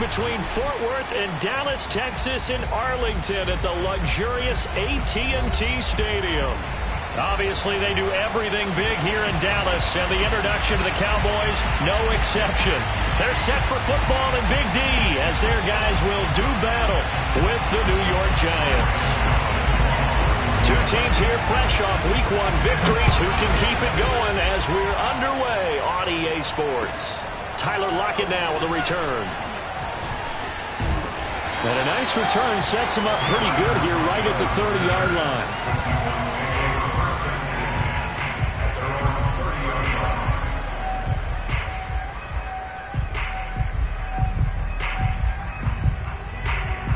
between Fort Worth and Dallas, Texas in Arlington at the luxurious AT&T Stadium. Obviously, they do everything big here in Dallas, and the introduction to the Cowboys, no exception. They're set for football in Big D as their guys will do battle with the New York Giants. Two teams here fresh off Week 1 victories who can keep it going as we're underway on EA Sports. Tyler Lockett now with a return. And a nice return sets him up pretty good here right at the 30-yard line.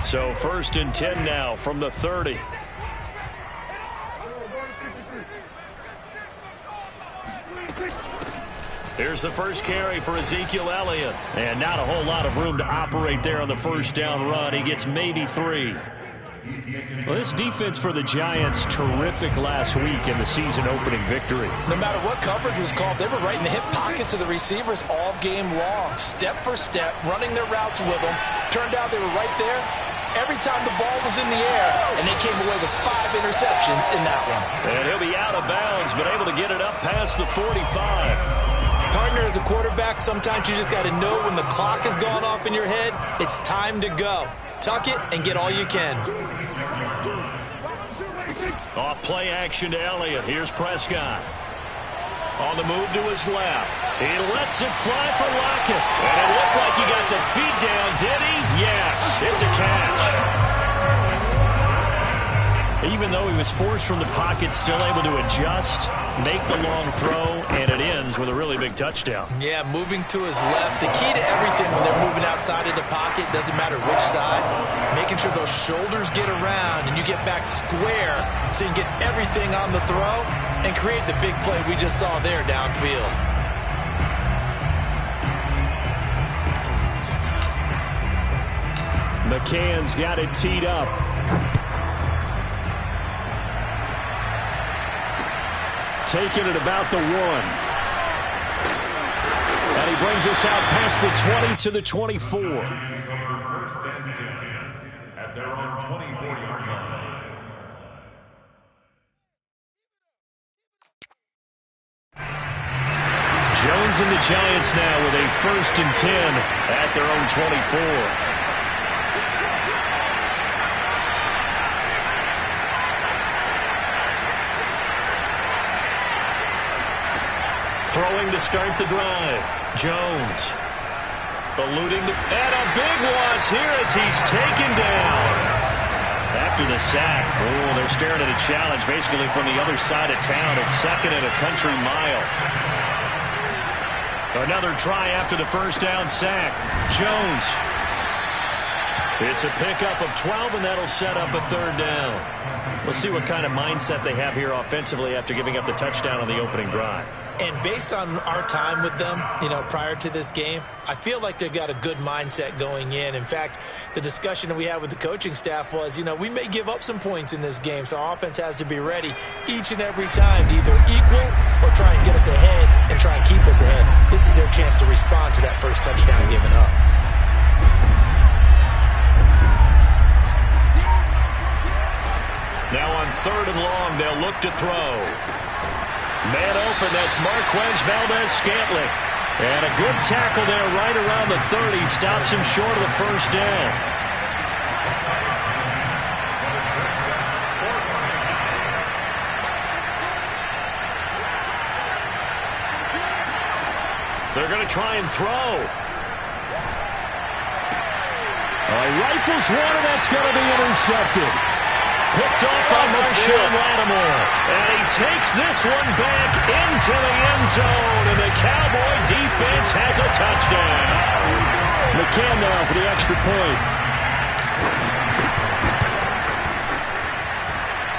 So 1st and 10 now from the 30. Here's the first carry for Ezekiel Elliott. And not a whole lot of room to operate there on the first down run. He gets maybe 3. Well, this defense for the Giants, terrific last week in the season-opening victory. No matter what coverage was called, they were right in the hip pockets of the receivers all game long. Step for step, running their routes with them. Turned out they were right there every time the ball was in the air, and they came away with 5 interceptions in that one. And he'll be out of bounds, but able to get it up past the 45. Partner, as a quarterback, sometimes you just got to know when the clock has gone off in your head, it's time to go. Tuck it and get all you can. Off play action to Elliott. Here's Prescott. On the move to his left. He lets it fly for Lockett. And it looked like he got the feet down, did he? Yes, it's a catch. Even though he was forced from the pocket, still able to adjust, make the long throw, and it ends with a really big touchdown. Yeah, moving to his left. The key to everything when they're moving outside of the pocket, doesn't matter which side, making sure those shoulders get around and you get back square so you can get everything on the throw and create the big play we just saw there downfield. McCann's got it teed up. Taking it about the 1. And he brings us out past the 20 to the 24. At their own 24-yard line. Jones and the Giants now with a 1st and 10 at their own 24. Throwing to start the drive. Jones. Eluding the... And a big loss here as he's taken down. After the sack. Oh, they're staring at a challenge basically from the other side of town. It's 2nd and a country mile. Another try after the first down sack. Jones. It's a pickup of 12, and that'll set up a 3rd down. We'll see what kind of mindset they have here offensively after giving up the touchdown on the opening drive. And based on our time with them, prior to this game, I feel like they've got a good mindset going in. In fact, the discussion that we had with the coaching staff was, we may give up some points in this game, so our offense has to be ready each and every time to either equal or try and get us ahead and try and keep us ahead. This is their chance to respond to that first touchdown given up. Now on 3rd and long, they'll look to throw. Man open, that's Marquez Valdez-Scantling. And a good tackle there right around the 30. Stops him short of the first down. They're going to try and throw. Rifles one, and that's going to be intercepted. Picked off by Marshawn Lattimore. And he takes this one back into the end zone. And the Cowboy defense has a touchdown. McCann now for the extra point.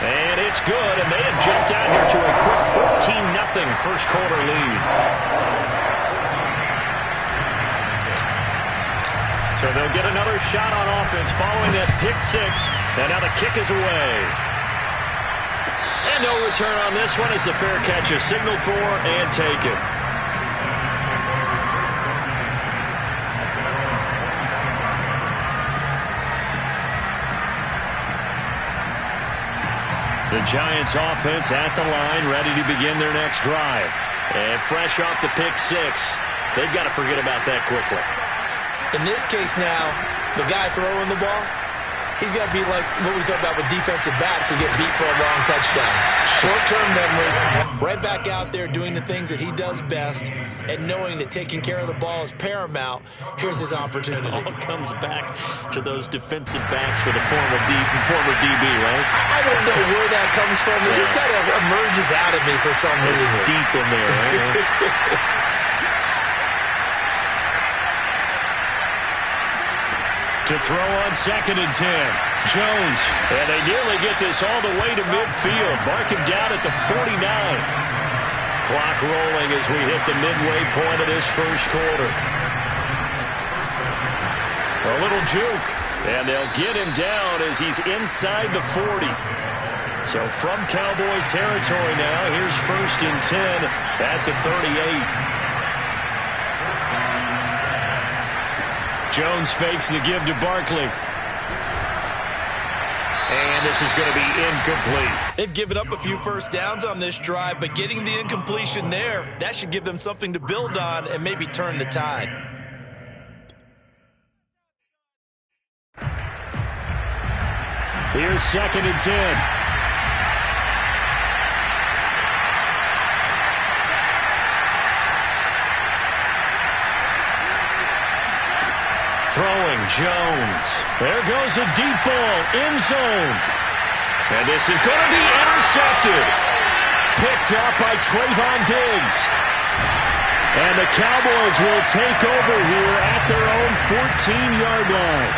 And it's good. And they have jumped out here to a quick 14-0 first quarter lead. So they'll get another shot on offense following that pick 6. And now the kick is away. And no return on this one as the fair catch is signaled for and taken. The Giants offense at the line, ready to begin their next drive. And fresh off the pick six, they've got to forget about that quickly. In this case now, the guy throwing the ball, he's got to be like what we talk about with defensive backs who get beat for a long touchdown. Short-term memory, right back out there doing the things that he does best, and knowing that taking care of the ball is paramount. Here's his opportunity. All comes back to those defensive backs for the former DB, right? I don't know where that comes from. It just kind of emerges out of me for some reason. It's deep in there, right? To throw on 2nd and 10. Jones. And they nearly get this all the way to midfield. Mark him down at the 49. Clock rolling as we hit the midway point of this first quarter. A little juke. And they'll get him down as he's inside the 40. So from Cowboy territory now, here's 1st and 10 at the 38. Jones fakes the give to Barkley. And this is going to be incomplete. They've given up a few first downs on this drive, but getting the incompletion there, that should give them something to build on and maybe turn the tide. Here's 2nd and 10. Throwing, Jones. There goes a deep ball, end zone. And this is going to be intercepted. Picked up by Trayvon Diggs. And the Cowboys will take over here at their own 14-yard line.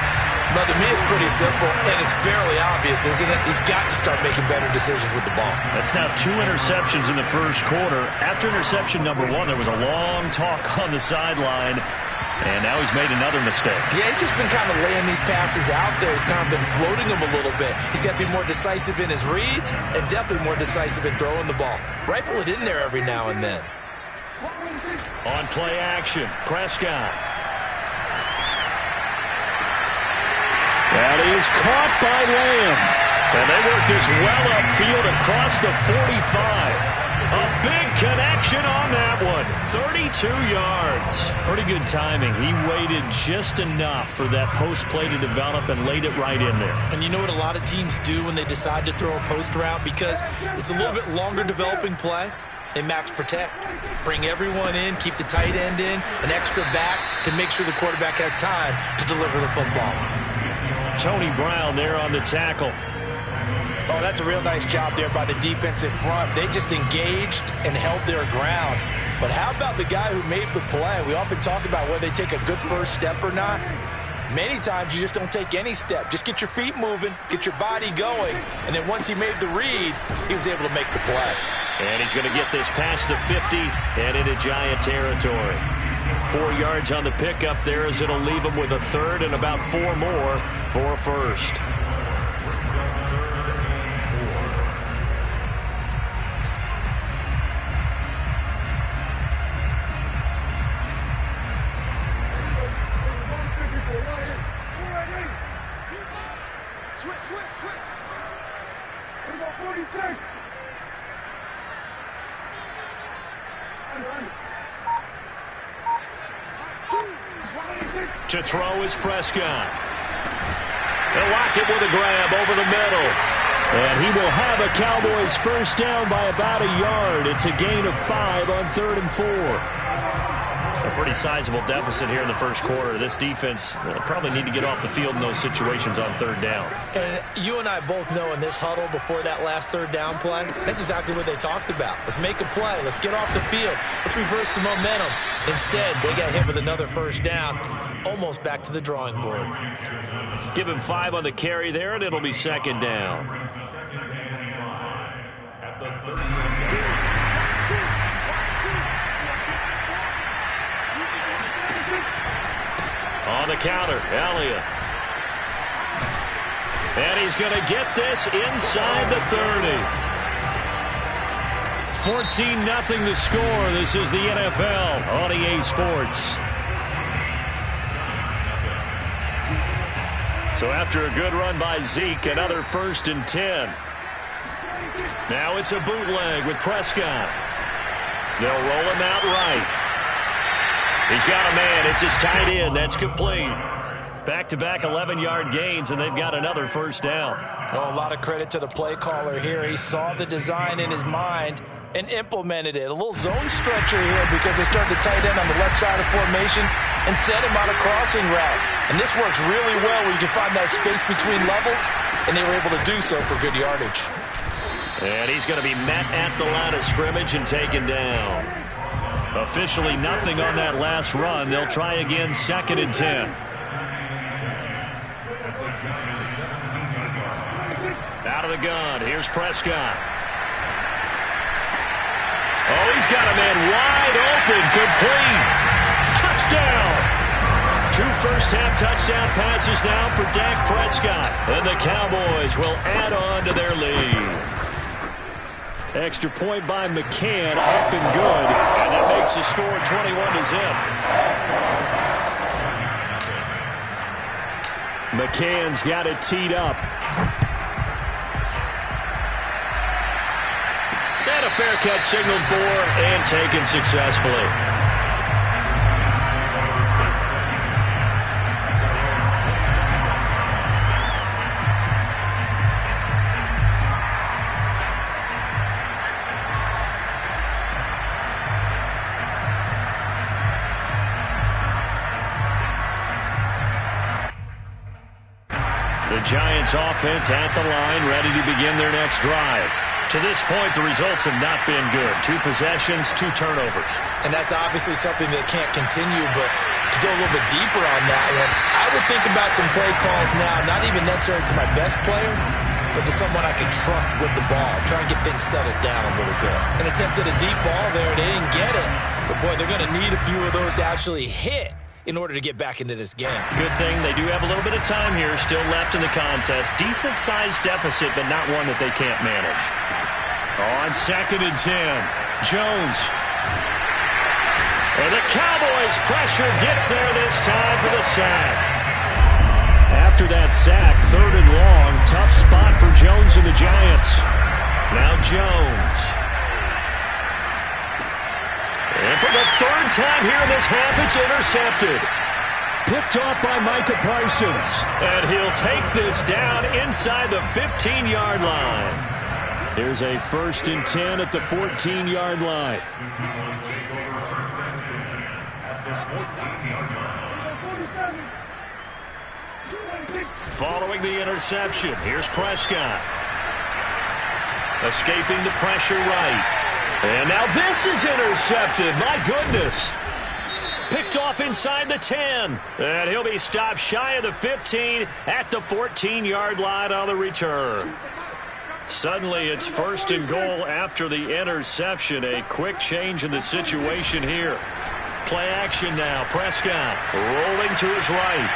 But to me, it's pretty simple, and it's fairly obvious, isn't it? He's got to start making better decisions with the ball. That's now 2 interceptions in the first quarter. After interception number 1, there was a long talk on the sideline. And now he's made another mistake. Yeah, he's just been kind of laying these passes out there. He's kind of been floating them a little bit. He's got to be more decisive in his reads and definitely more decisive in throwing the ball. Rifle it in there every now and then. On play action, Prescott. That is caught by Lamb. And they work this well upfield across the 45. A big connection on that one. 32 yards. Pretty good timing. He waited just enough for that post play to develop and laid it right in there. And you know what a lot of teams do when they decide to throw a post route? Because it's a little bit longer developing play. They max protect. Bring everyone in, keep the tight end in, an extra back to make sure the quarterback has time to deliver the football. Tony Brown there on the tackle. Oh, that's a real nice job there by the defensive front. They just engaged and held their ground. But how about the guy who made the play? We often talk about whether they take a good first step or not. Many times you just don't take any step. Just get your feet moving, get your body going, and then once he made the read, he was able to make the play. And he's going to get this past the 50 and into Giant territory. 4 yards on the pickup there as it'll leave him with a third and about 4 more for a first. To throw is Prescott. They'll lock it with a grab over the middle. And he will have a Cowboys first down by about a yard. It's a gain of 5 on 3rd and 4. A pretty sizable deficit here in the first quarter. This defense probably need to get off the field in those situations on 3rd down. And you and I both know in this huddle before that last 3rd down play, that's exactly what they talked about. Let's make a play. Let's get off the field. Let's reverse the momentum. Instead, they got hit with another first down, almost back to the drawing board. Give him 5 on the carry there, and it'll be 2nd down. At the 30. On the counter, Elliott. And he's going to get this inside the 30. 14-0 the score. This is the NFL on EA Sports. So after a good run by Zeke, another 1st and 10. Now it's a bootleg with Prescott. They'll roll him out right. He's got a man. It's his tight end. That's complete. Back-to-back 11-yard gains, and they've got another first down. Well, a lot of credit to the play caller here. He saw the design in his mind and implemented it. A little zone stretcher here because they started the tight end on the left side of formation and sent him on a crossing route. And this works really well where you can find that space between levels, and they were able to do so for good yardage. And he's going to be met at the line of scrimmage and taken down. Officially nothing on that last run. They'll try again, 2nd and 10. Out of the gun. Here's Prescott. Oh, he's got a man wide open. Complete. Touchdown. 2 first-half touchdown passes now for Dak Prescott. And the Cowboys will add on to their lead. Extra point by McCann, up and good. And that makes the score 21-zip. McCann's got it teed up. And a fair catch signaled for and taken successfully. The Giants offense at the line, ready to begin their next drive. To this point, the results have not been good. 2 possessions, 2 turnovers. And that's obviously something that can't continue, but to go a little bit deeper on that one, I would think about some play calls now, not even necessarily to my best player, but to someone I can trust with the ball. Try and get things settled down a little bit. An attempt at a deep ball there, they didn't get it. But boy, they're going to need a few of those to actually hit in order to get back into this game. Good thing they do have a little bit of time here still left in the contest. Decent-sized deficit, but not one that they can't manage. On 2nd and 10, Jones. And the Cowboys' pressure gets there this time for the sack. After that sack, 3rd and long, tough spot for Jones and the Giants. Now Jones. And for the 3rd time here in this half, it's intercepted. Picked off by Micah Parsons. And he'll take this down inside the 15-yard line. Here's a 1st and 10 at the 14-yard line. Following the interception, here's Prescott. Escaping the pressure right. And now this is intercepted. My goodness. Picked off inside the 10. And he'll be stopped shy of the 15 at the 14-yard line on the return. Suddenly it's 1st and goal after the interception. A quick change in the situation here. Play action now. Prescott rolling to his right.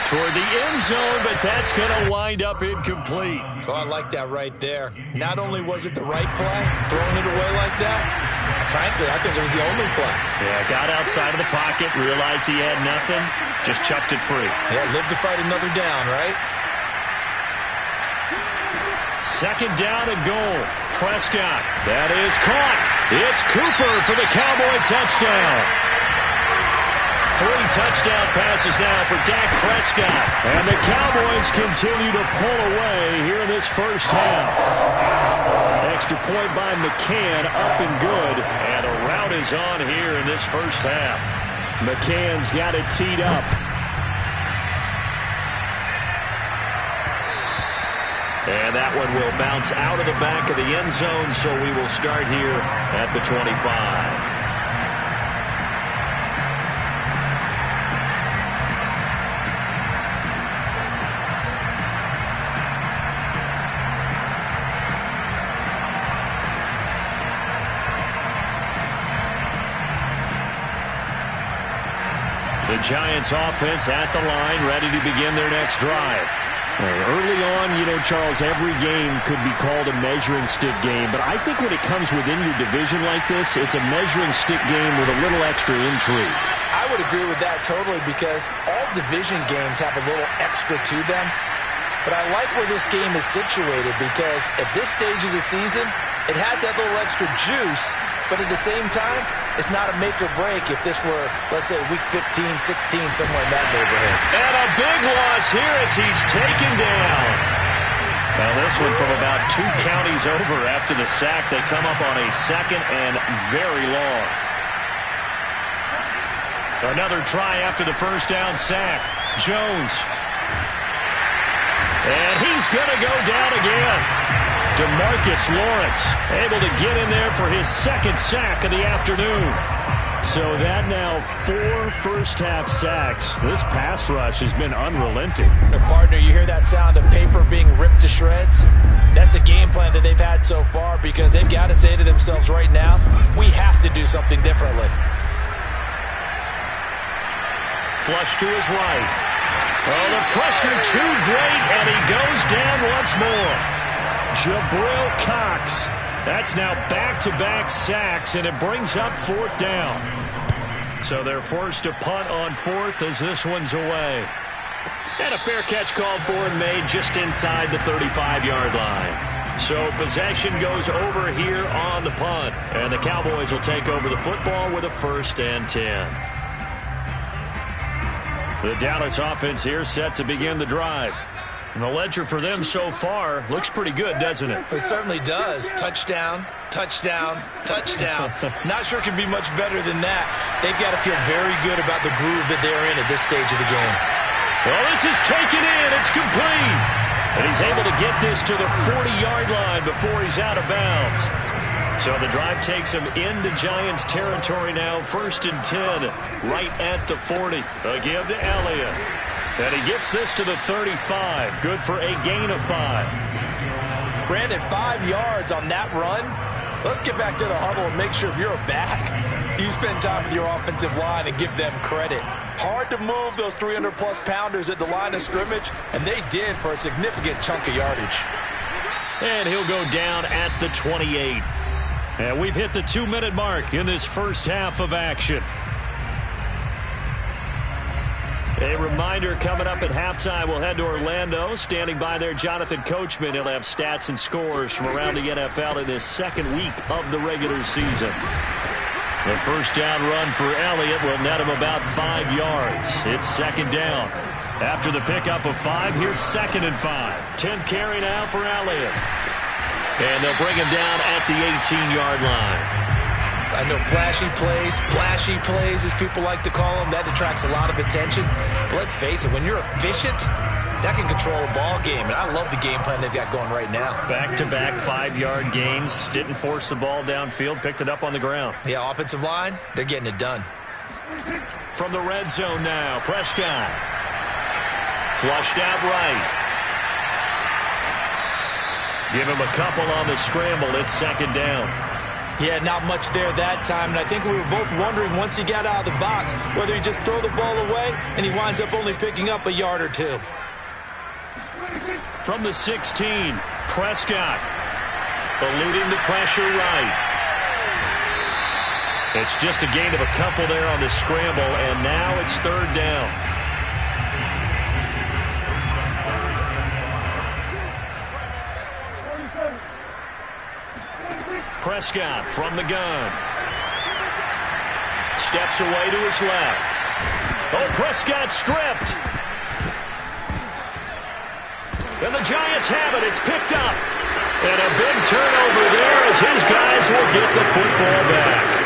Toward the end zone, but that's going to wind up incomplete. Oh, I like that right there. Not only was it the right play, throwing it away like that, frankly, I think it was the only play. Yeah, got outside of the pocket, realized he had nothing, just chucked it free. Yeah, live to fight another down, right? 2nd down and goal. Prescott. That is caught. It's Cooper for the Cowboy touchdown. 3 touchdown passes now for Dak Prescott. And the Cowboys continue to pull away here in this first half. Extra point by McCann, up and good. And a rout is on here in this first half. McCann's got it teed up. And that one will bounce out of the back of the end zone, so we will start here at the 25. The Giants offense at the line, ready to begin their next drive. Early on, Charles, every game could be called a measuring stick game, but I think when it comes within your division like this, it's a measuring stick game with a little extra intrigue. I would agree with that totally because all division games have a little extra to them. but I like where this game is situated because at this stage of the season, it has that little extra juice, but at the same time, it's not a make or break if this were, let's say, week 15, 16, somewhere in that neighborhood. And a big loss here as he's taken down. Now this one from about 2 counties over after the sack. They come up on a second and very long. Another try after the first down sack. Jones. And he's going to go down again. DeMarcus Lawrence able to get in there for his second sack of the afternoon. So that now 4 first-half sacks. This pass rush has been unrelenting. And partner, you hear that sound of paper being ripped to shreds? That's the game plan that they've had so far because they've got to say to themselves right now, we have to do something differently. Flush to his right. Oh, the pressure too great, and he goes down once more. Jabril Cox. That's now back-to-back sacks, and it brings up 4th down. So they're forced to punt on 4th as this one's away. And a fair catch called for and made just inside the 35-yard line. So possession goes over here on the punt, and the Cowboys will take over the football with a 1st and 10. The Dallas offense here set to begin the drive. And the ledger for them so far looks pretty good, doesn't it? It certainly does. Touchdown, touchdown, touchdown. Not sure it can be much better than that. They've got to feel very good about the groove that they're in at this stage of the game. Well, this is taken in. It's complete. And he's able to get this to the 40-yard line before he's out of bounds. So the drive takes him into Giants territory now. 1st and 10 right at the 40. A give to Elliott. And he gets this to the 35. Good for a gain of 5. Brandon, 5 yards on that run. Let's get back to the huddle and make sure if you're a back, you spend time with your offensive line and give them credit. Hard to move those 300-plus pounders at the line of scrimmage, and they did for a significant chunk of yardage. And he'll go down at the 28. And we've hit the 2-minute mark in this first half of action. A reminder coming up at halftime, we'll head to Orlando. Standing by there, Jonathan Coachman. He'll have stats and scores from around the NFL in this second week of the regular season. The first down run for Elliott will net him about 5 yards. It's 2nd down. After the pickup of 5, here's 2nd and 5. 10th carry now for Elliott. And they'll bring him down at the 18-yard line. I know flashy plays, as people like to call them, that attracts a lot of attention. But let's face it, when you're efficient, that can control a ball game. And I love the game plan they've got going right now. Back-to-back 5-yard gains. Didn't force the ball downfield. Picked it up on the ground. Yeah, offensive line, they're getting it done. From the red zone now, Prescott. Flushed out right. Give him a couple on the scramble. It's 2nd down. Yeah, not much there that time, and I think we were both wondering once he got out of the box whether he just throw the ball away and he winds up only picking up a yard or 2. From the 16, Prescott eluding the pressure right. It's just a gain of a couple there on the scramble, and now it's 3rd down. Prescott from the gun. Steps away to his left. Oh, Prescott stripped. And the Giants have it. It's picked up. And a big turnover there as his guys will get the football back.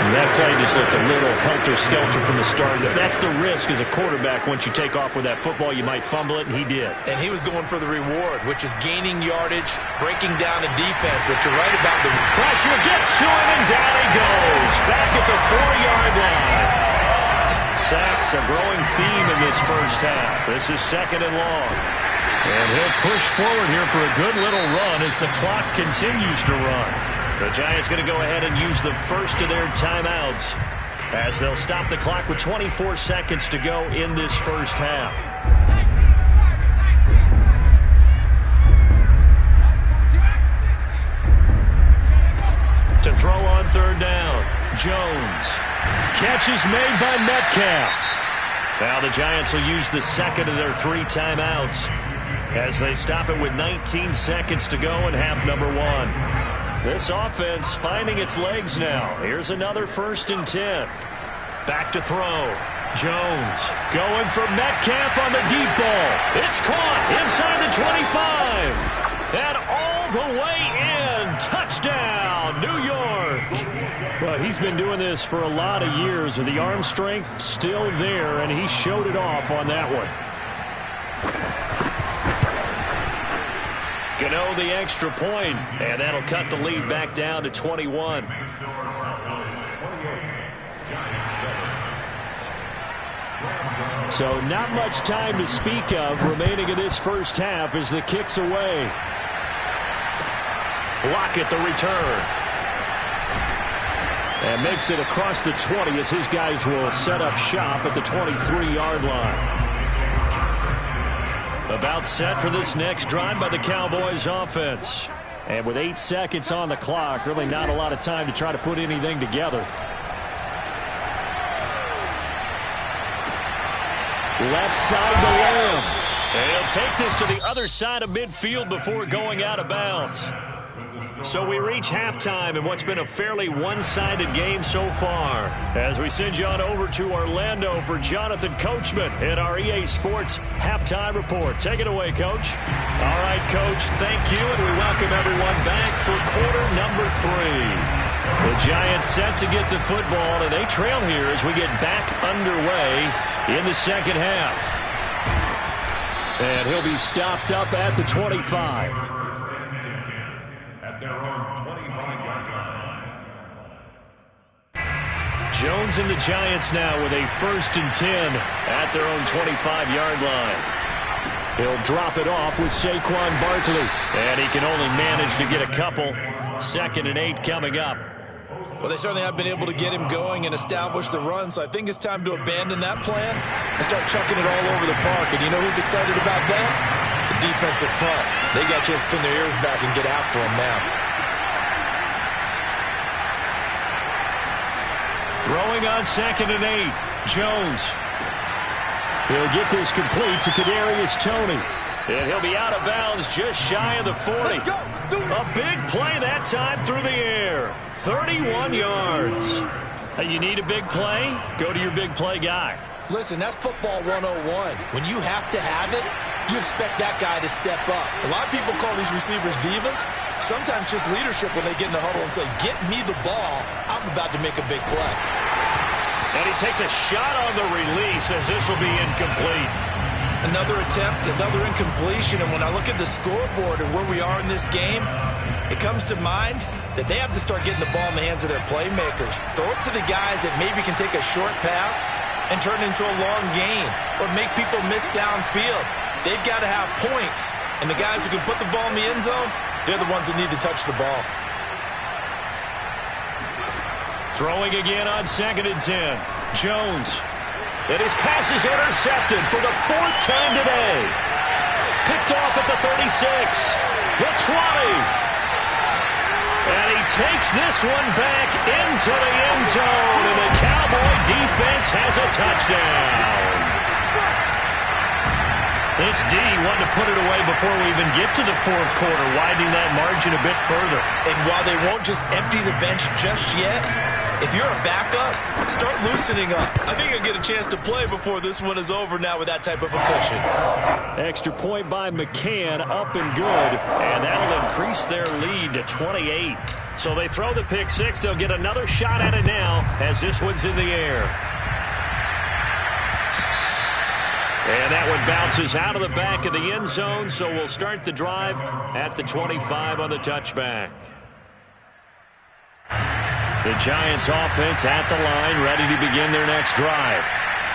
And that play just looked a little helter-skelter from the start. That's the risk as a quarterback. Once you take off with that football, you might fumble it, and he did. And he was going for the reward, which is gaining yardage, breaking down the defense. But you're right about the pressure gets to him, and down he goes. Back at the 4-yard line. Sacks a growing theme in this first half. This is 2nd and long. And he'll push forward here for a good little run as the clock continues to run. The Giants going to go ahead and use the first of their timeouts as they'll stop the clock with 24 seconds to go in this first half. To throw on 3rd down, Jones. Catch is made by Metcalf. Now the Giants will use the second of their 3 timeouts. as they stop it with 19 seconds to go in half number one. This offense finding its legs now. Here's another 1st and 10. Back to throw. Jones going for Metcalf on the deep ball. It's caught inside the 25. And all the way in. Touchdown, New York. Well, he's been doing this for a lot of years, and the arm strength still there, and he showed it off on that one. Gano the extra point, and that'll cut the lead back down to 21. So not much time to speak of remaining in this first half as the kick's away. Lockett the return. And makes it across the 20 as his guys will set up shop at the 23-yard line. About set for this next drive by the Cowboys offense. And with 8 seconds on the clock, really not a lot of time to try to put anything together. Left side to Lamb. And he'll take this to the other side of midfield before going out of bounds. So we reach halftime in what's been a fairly one-sided game so far. As we send you on over to Orlando for Jonathan Coachman in our EA Sports Halftime Report. Take it away, Coach. All right, Coach, thank you, and we welcome everyone back for quarter number 3. The Giants set to get the football, and they trail here as we get back underway in the second half. And he'll be stopped up at the 25. Jones and the Giants now with a 1st and 10 at their own 25-yard line. He'll drop it off with Saquon Barkley. And he can only manage to get a couple. 2nd and 8 coming up. Well, they certainly have been able to get him going and establish the run, so I think it's time to abandon that plan and start chucking it all over the park. And you know who's excited about that? The defensive front. They got to just pin their ears back and get after him now. Throwing on 2nd and 8. Jones. He'll get this complete to Kadarius Toney. And he'll be out of bounds just shy of the 40. A big play that time through the air. 31 yards. You need a big play? Go to your big play guy. Listen, that's football 101. When you have to have it, you expect that guy to step up. A lot of people call these receivers divas. Sometimes just leadership when they get in the huddle and say, get me the ball. I'm about to make a big play. And he takes a shot on the release as this will be incomplete. Another attempt, another incompletion. And when I look at the scoreboard and where we are in this game, it comes to mind that they have to start getting the ball in the hands of their playmakers. Throw it to the guys that maybe can take a short pass and turn it into a long gain or make people miss downfield. They've got to have points. And the guys who can put the ball in the end zone, they're the ones that need to touch the ball. Throwing again on 2nd and 10. Jones. And his pass is intercepted for the 4th time today. Picked off at the 36. The 20. And he takes this one back into the end zone. And the Cowboy defense has a touchdown. This D wanting to put it away before we even get to the 4th quarter, widening that margin a bit further. And while they won't just empty the bench just yet, if you're a backup, start loosening up. I think you'll get a chance to play before this one is over now with that type of a cushion. Extra point by McCann, up and good. And that'll increase their lead to 28. So they throw the pick 6. They'll get another shot at it now as this one's in the air. And that one bounces out of the back of the end zone, so we'll start the drive at the 25 on the touchback. The Giants offense at the line, ready to begin their next drive.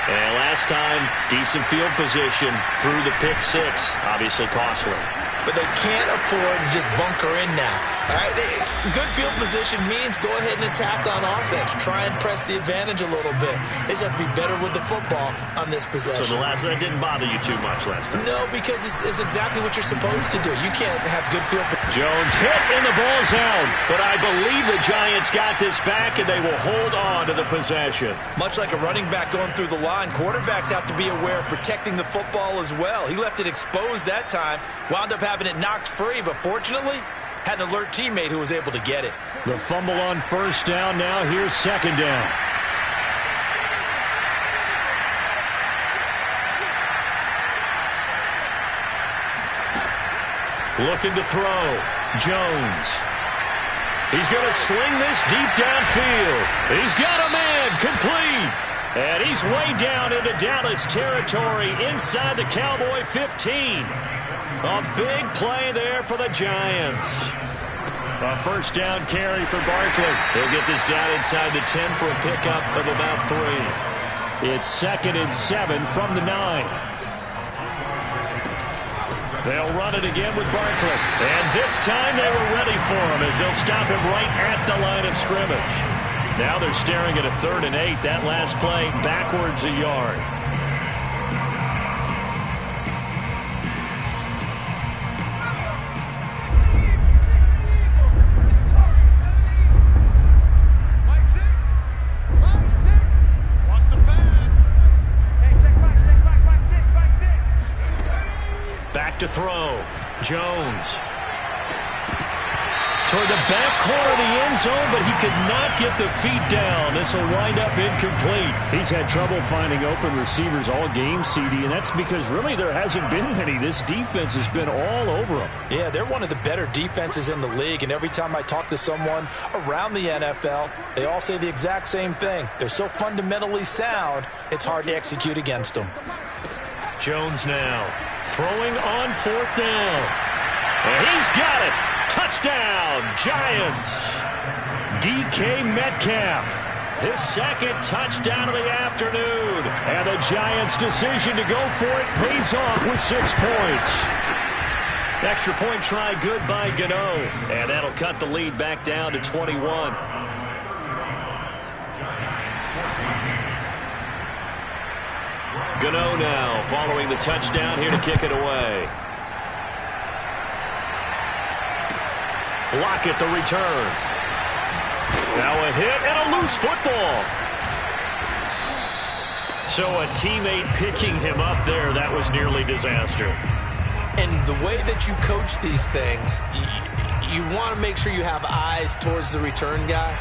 And last time, decent field position through the pick 6, obviously costly. but they can't afford to just bunker in now. All right, good field position means go ahead and attack on offense. Try and press the advantage a little bit. They just have to be better with the football on this possession. So that didn't bother you too much last time? No, because it's exactly what you're supposed to do. You can't have good field position. Jones hit in the ball zone, but I believe the Giants got this back, and they will hold on to the possession. Much like a running back going through the line, quarterbacks have to be aware of protecting the football as well. He left it exposed that time, wound up having it knocked free, but fortunately, had an alert teammate who was able to get it. The fumble on first down. Now here's second down. Looking to throw. Jones. He's going to sling this deep downfield. He's got a man complete. And he's way down into Dallas territory inside the Cowboy 15. A big play there for the Giants. A first down carry for Barkley. He'll get this down inside the 10 for a pickup of about 3. It's 2nd and 7 from the 9. They'll run it again with Barkley. And this time they were ready for him as they'll stop him right at the line of scrimmage. Now they're staring at a 3rd and 8. That last play backwards a yard. To throw. Jones. Toward the back corner of the end zone, but he could not get the feet down. This will wind up incomplete. He's had trouble finding open receivers all game, CD, and that's because really there hasn't been many. This defense has been all over him. Yeah, they're one of the better defenses in the league, and every time I talk to someone around the NFL, they all say the exact same thing. They're so fundamentally sound, it's hard to execute against them. Jones now. Throwing on 4th down. And he's got it. Touchdown, Giants. DK Metcalf. His 2nd touchdown of the afternoon. And the Giants' decision to go for it pays off with 6 points. Extra point try good by Gano. And that'll cut the lead back down to 21. Gano now following the touchdown here to kick it away. Lockett the return. Now a hit and a loose football. So a teammate picking him up there, that was nearly disaster. And the way that you coach these things, you want to make sure you have eyes towards the return guy,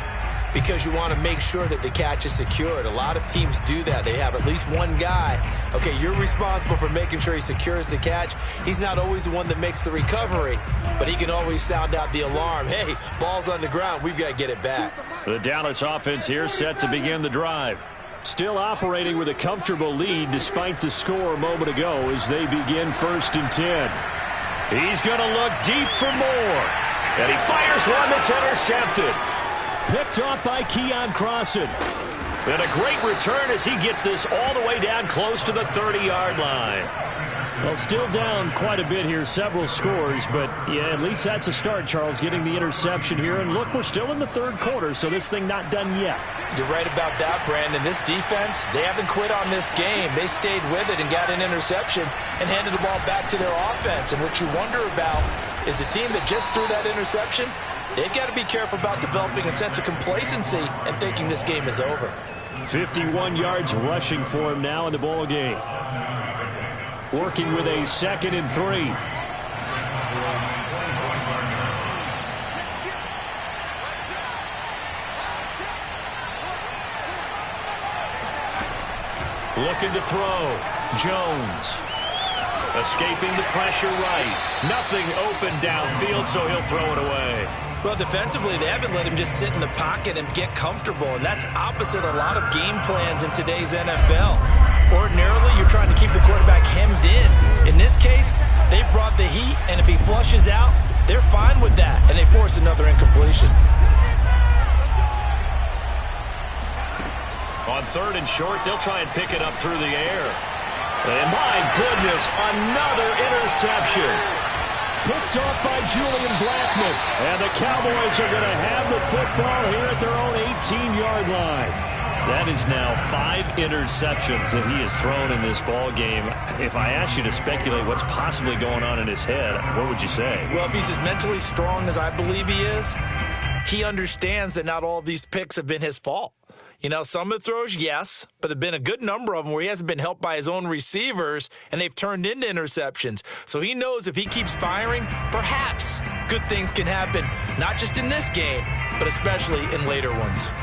because you want to make sure that the catch is secured. A lot of teams do that. They have at least one guy. Okay, you're responsible for making sure he secures the catch. He's not always the one that makes the recovery, but he can always sound out the alarm. Hey, ball's on the ground. We've got to get it back. The Dallas offense here set to begin the drive. Still operating with a comfortable lead despite the score a moment ago as they begin 1st and 10. He's going to look deep for more. And he fires one that's intercepted. Picked off by Keon Crossan. And a great return as he gets this all the way down close to the 30-yard line. Well, still down quite a bit here, several scores, but yeah, at least that's a start, Charles, getting the interception here. And look, we're still in the 3rd quarter, so this thing not done yet. You're right about that, Brandon. This defense, they haven't quit on this game. They stayed with it and got an interception and handed the ball back to their offense. And what you wonder about is the team that just threw that interception, they've got to be careful about developing a sense of complacency and thinking this game is over. 51 yards rushing for him now in the ball game. Working with a 2nd and 3. Looking to throw. Jones. Escaping the pressure right. Nothing open downfield, so he'll throw it away. Well, defensively, they haven't let him just sit in the pocket and get comfortable, and that's opposite a lot of game plans in today's NFL. Ordinarily, you're trying to keep the quarterback hemmed in. In this case, they brought the heat, and if he flushes out, they're fine with that, and they force another incompletion. On 3rd and short, they'll try and pick it up through the air. And my goodness, another interception. picked off by Julian Blackmon. And the Cowboys are going to have the football here at their own 18-yard line. That is now 5 interceptions that he has thrown in this ball game. If I asked you to speculate what's possibly going on in his head, what would you say? Well, if he's as mentally strong as I believe he is, he understands that not all of these picks have been his fault. You know, some of the throws, yes, but there have been a good number of them where he hasn't been helped by his own receivers, and they've turned into interceptions. So he knows if he keeps firing, perhaps good things can happen, not just in this game, but especially in later ones.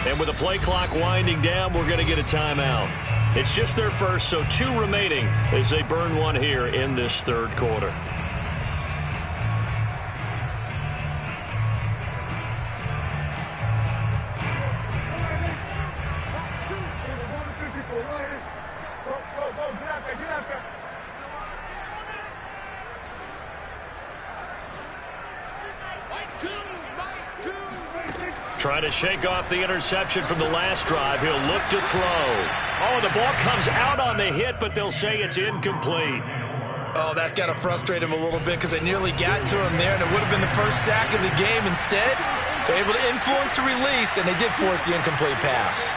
And with the play clock winding down, we're going to get a timeout. It's just their first, so 2 remaining as they burn one here in this third quarter. Trying to shake off the interception from the last drive. He'll look to throw. Oh, the ball comes out on the hit, but they'll say it's incomplete. Oh, that's got to frustrate him a little bit because they nearly got to him there, and it would have been the first sack of the game. Instead, they're able to influence the release, and they did force the incomplete pass.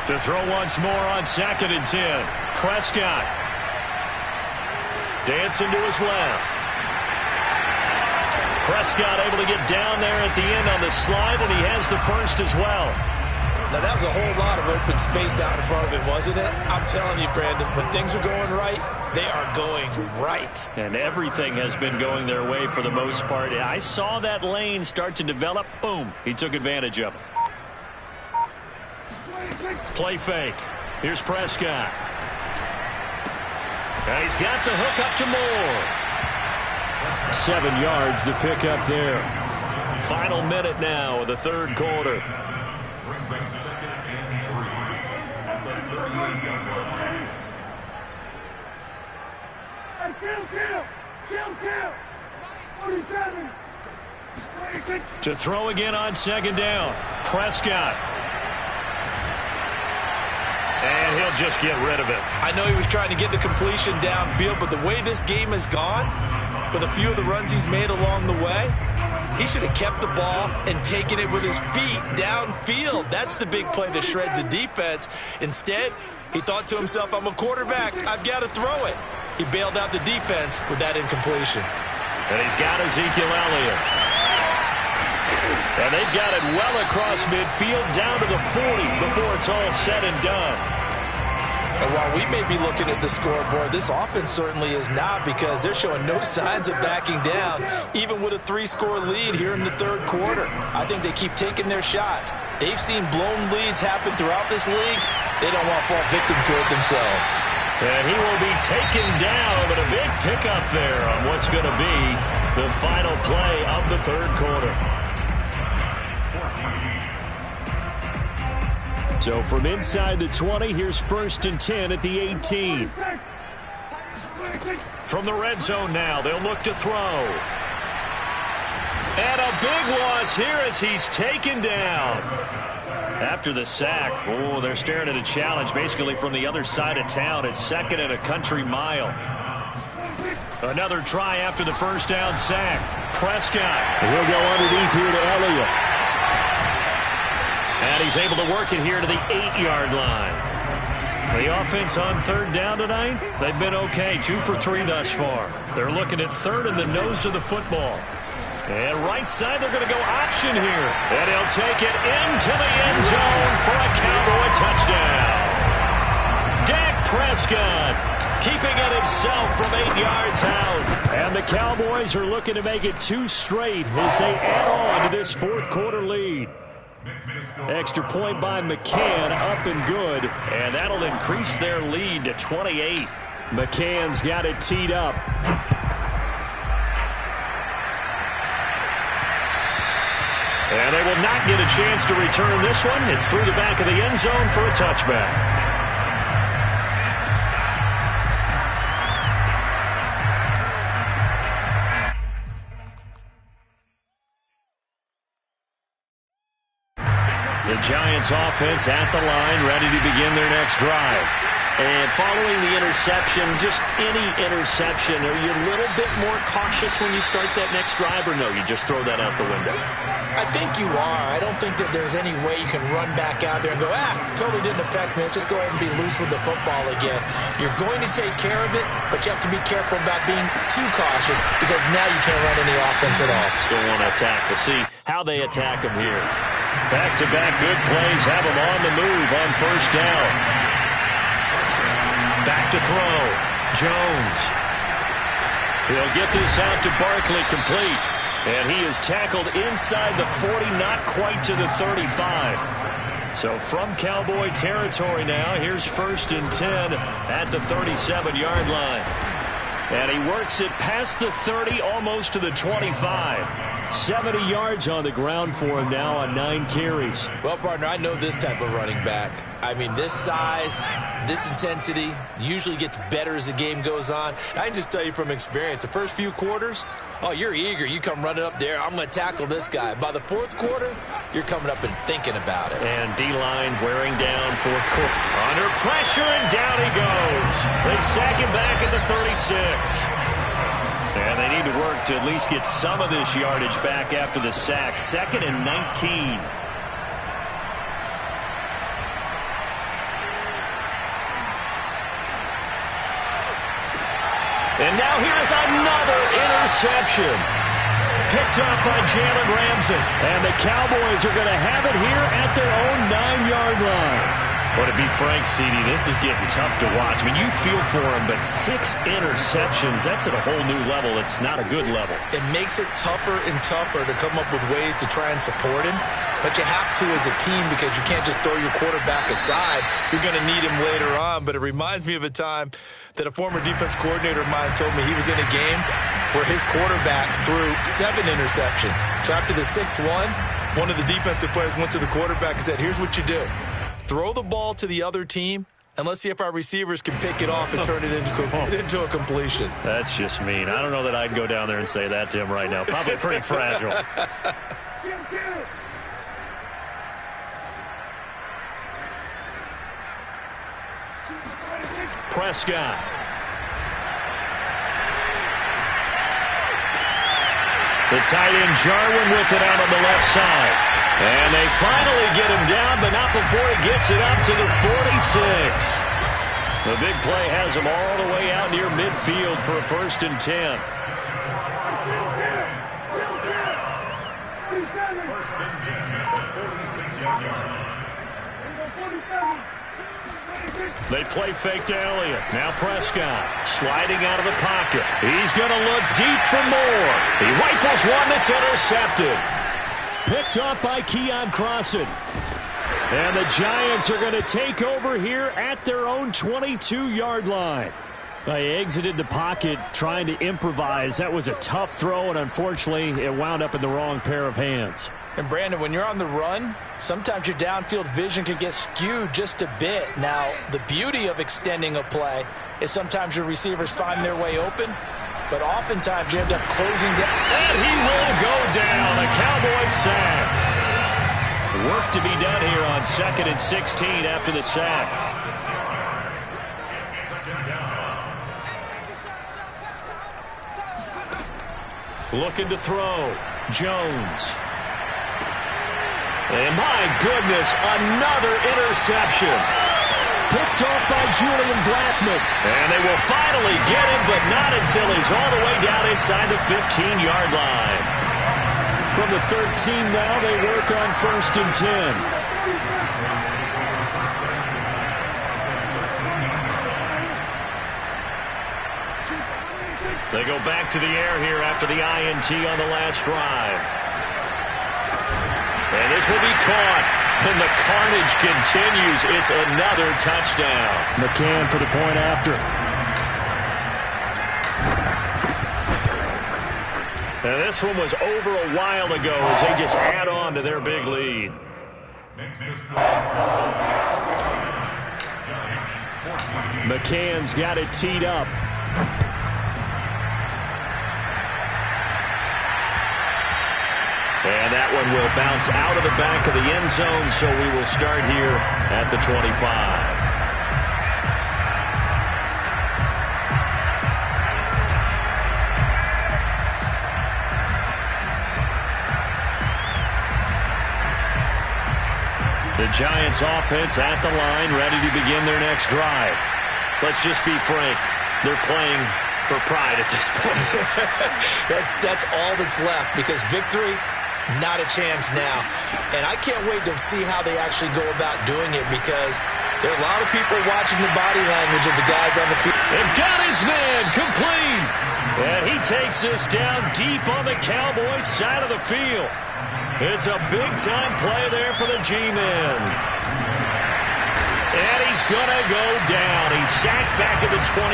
To throw once more on 2nd and 10. Prescott. Dancing to his left. Prescott able to get down there at the end on the slide, and he has the first as well. Now, that was a whole lot of open space out in front of him, wasn't it? I'm telling you, Brandon, when things are going right, they are going right. And everything has been going their way for the most part. I saw that lane start to develop. Boom. He took advantage of it. Play fake. Here's Prescott. And he's got the hook up to Moore. 7 yards the pick up there. Final minute now of the third quarter. Brings up 2nd and 3 at the 38-yard line. Kill. 47. To throw again on 2nd down. Prescott. And he'll just get rid of it. I know he was trying to get the completion downfield, but the way this game has gone, with a few of the runs he's made along the way, he should have kept the ball and taken it with his feet downfield. That's the big play that shreds a defense. Instead, he thought to himself, I'm a quarterback, I've got to throw it. He bailed out the defense with that incompletion. And he's got Ezekiel Elliott. And they've got it well across midfield down to the 40 before it's all said and done. And while we may be looking at the scoreboard, this offense certainly is not, because they're showing no signs of backing down, even with a 3-score lead here in the third quarter. I think they keep taking their shots. They've seen blown leads happen throughout this league. They don't want to fall victim to it themselves. And he will be taken down, but a big pickup there on what's going to be the final play of the third quarter. So from inside the 20, here's 1st and 10 at the 18. From the red zone now, they'll look to throw. And a big loss here as he's taken down. After the sack, oh, they're staring at a challenge basically from the other side of town. It's 2nd and a country mile. Another try after the first down sack. Prescott. He'll go underneath here to Elliott. And he's able to work it here to the 8-yard line. The offense on 3rd down tonight, they've been okay. 2 for 3 thus far. They're looking at 3rd in the nose of the football. And right side, they're going to go option here. And he'll take it into the end zone for a Cowboy touchdown. Dak Prescott keeping it himself from 8 yards out. And the Cowboys are looking to make it 2 straight as they add on to this fourth quarter lead. Extra point by McCann, up and good. And that'll increase their lead to 28. McCann's got it teed up. And they will not get a chance to return this one. It's through the back of the end zone for a touchback. The Giants offense at the line, ready to begin their next drive. And following the interception, just any interception, are you a little bit more cautious when you start that next drive, or no, you just throw that out the window? I think you are. I don't think that there's any way you can run back out there and go, totally didn't affect me. Let's just go ahead and be loose with the football again. You're going to take care of it, but you have to be careful about being too cautious because now you can't run any offense at all. Still want to attack. We'll see how they attack them here. Back-to-back good plays have them on the move on first down. Back to throw. Jones. He'll get this out to Barkley, complete. And he is tackled inside the 40, not quite to the 35. So from Cowboy territory now, here's 1st and 10 at the 37-yard line. And he works it past the 30, almost to the 25. 70 yards on the ground for him now on 9 carries. Well, partner, I know this type of running back. I mean, this size, this intensity usually gets better as the game goes on. I can just tell you from experience, the first few quarters, you're eager. You come running up there, I'm going to tackle this guy. By the 4th quarter, you're coming up and thinking about it. And D-line wearing down 4th quarter. Under pressure, and down he goes. They sack him back at the 36. And they need to work to at least get some of this yardage back after the sack. 2nd and 19. And now here is another interception. Picked up by Jalen Ramsey. And the Cowboys are going to have it here at their own 9-yard line. Well, to be frank, CD, this is getting tough to watch. I mean, you feel for him, but 6 interceptions, that's at a whole new level. It's not a good level. It makes it tougher and tougher to come up with ways to try and support him. But you have to as a team because you can't just throw your quarterback aside. You're going to need him later on. But it reminds me of a time that a former defense coordinator of mine told me he was in a game where his quarterback threw 7 interceptions. So after the 6th one of the defensive players went to the quarterback and said, here's what you do. Throw the ball to the other team, and let's see if our receivers can pick it off and turn it into a completion. That's just mean. I don't know that I'd go down there and say that to him right now. Probably pretty fragile. Prescott. The tight end Jarwin with it out on the left side. And they finally get him down, but not before he gets it up to the 46. The big play has him all the way out near midfield for a 1st and 10. 1st and 10 at the 46-yard line. They play fake to Elliott. Now Prescott sliding out of the pocket. He's going to look deep for more. He rifles one that's intercepted. Picked off by Keon Crossan. And the Giants are going to take over here at their own 22-yard line. They exited the pocket trying to improvise. That was a tough throw, and unfortunately, it wound up in the wrong pair of hands. And, Brandon, when you're on the run, sometimes your downfield vision can get skewed just a bit. Now, the beauty of extending a play is sometimes your receivers find their way open, but oftentimes you end up closing down. And he will go down. A Cowboy sack. Work to be done here on 2nd and 16 after the sack. Looking to throw. Jones. And my goodness, another interception. Picked off by Julian Blackmon. And they will finally get him, but not until he's all the way down inside the 15-yard line. From the 13 now, they work on 1st and 10. They go back to the air here after the INT on the last drive. And this will be caught. And the carnage continues. It's another touchdown. McCann for the point after. And this one was over a while ago as they just add on to their big lead. McCann's got it teed up. And that one will bounce out of the back of the end zone, so we will start here at the 25. The Giants offense at the line, ready to begin their next drive. Let's just be frank. They're playing for pride at this point. That's all that's left, because victory, not a chance now. And I can't wait to see how they actually go about doing it, because there are a lot of people watching the body language of the guys on the field. And got his man complete. And he takes this down deep on the Cowboys side of the field. It's a big-time play there for the G-men. And he's going to go down. He's sacked back at the 24.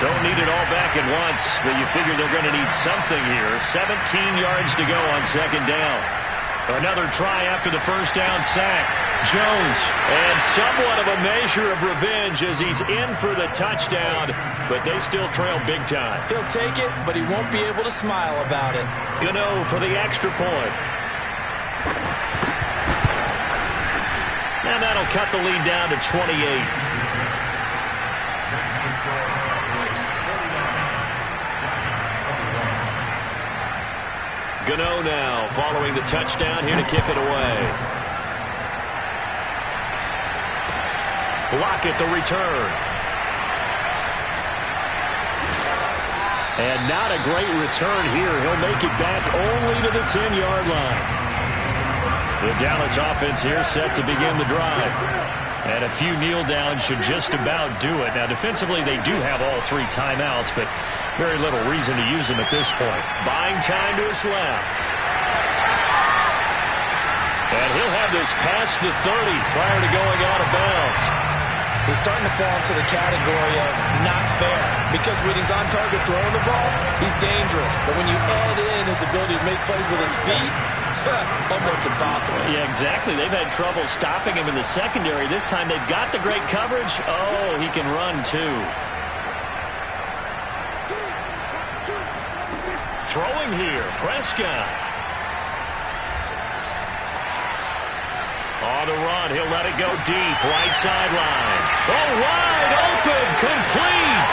Don't need it all back at once, but you figure they're going to need something here. 17 yards to go on second down. Another try after the first down sack. Jones, and somewhat of a measure of revenge as he's in for the touchdown, but they still trail big time. He'll take it, but he won't be able to smile about it. Gano for the extra point. Now that'll cut the lead down to 28. Gano now following the touchdown, here to kick it away. Lockett the return. And not a great return here. He'll make it back only to the 10-yard line. The Dallas offense here set to begin the drive. And a few kneel downs should just about do it. Now defensively they do have all three timeouts, but very little reason to use them at this point. Buying time to his left. And he'll have this past the 30 prior to going out of bounds. He's starting to fall into the category of not fair, because when he's on target throwing the ball, he's dangerous. But when you add in his ability to make plays with his feet, almost impossible. Yeah, exactly. They've had trouble stopping him in the secondary. This time they've got the great coverage. Oh, he can run too. Throwing here, Prescott. On the run, he'll let it go deep, right sideline. Oh, wide open, complete.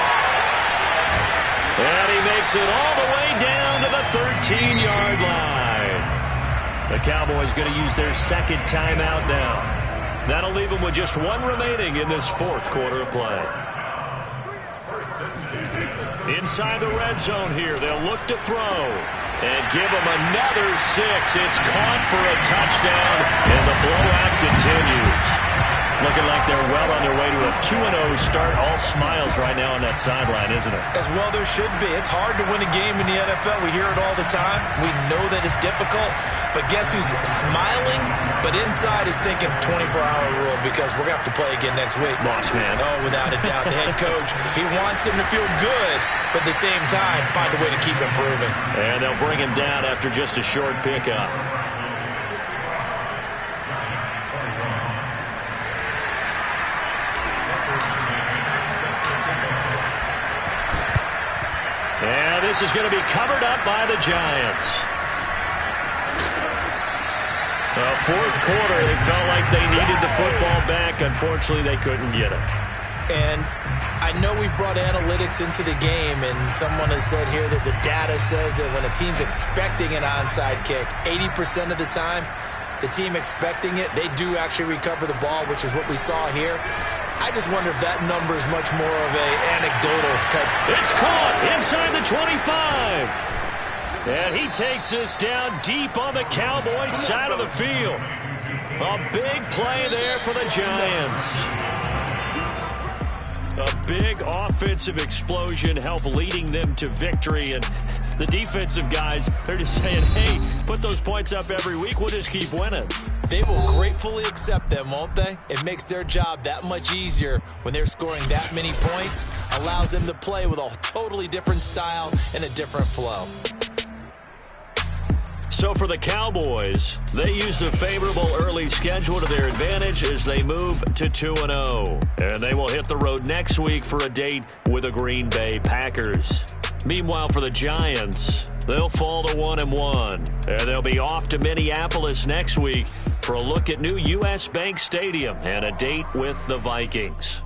And he makes it all the way down to the 13-yard line. The Cowboys going to use their second timeout now. That'll leave them with just one remaining in this fourth quarter of play. Inside the red zone here, they'll look to throw. And give them another 6. It's caught for a touchdown, and the blowout continues. Looking like they're well on their way to a 2-0 start. All smiles right now on that sideline, isn't it? As well there should be. It's hard to win a game in the NFL. We hear it all the time. We know that it's difficult. But guess who's smiling? But inside is thinking 24-hour rule, because we're going to have to play again next week. Boss man. Oh, without a doubt. The head coach, he wants him to feel good, but at the same time, find a way to keep improving. And they'll bring him down after just a short pickup. And this is going to be covered up by the Giants. Fourth quarter, they felt like they needed the football back. Unfortunately, they couldn't get it. And I know we brought analytics into the game, and someone has said here that the data says that when a team's expecting an onside kick, 80% of the time, the team expecting it, they do actually recover the ball, which is what we saw here. I just wonder if that number is much more of a anecdotal type. It's caught inside the 25. And he takes this down deep on the Cowboys side of the field. A big play there for the Giants. A big offensive explosion helped leading them to victory. And the defensive guys, they're just saying, hey, put those points up every week. We'll just keep winning. They will gratefully accept them, won't they? It makes their job that much easier when they're scoring that many points. Allows them to play with a totally different style and a different flow. So for the Cowboys, they use the favorable early schedule to their advantage as they move to 2-0. And they will hit the road next week for a date with the Green Bay Packers. Meanwhile, for the Giants, They'll fall to 1-1. And they'll be off to Minneapolis next week for a look at new U.S. Bank Stadium and a date with the Vikings.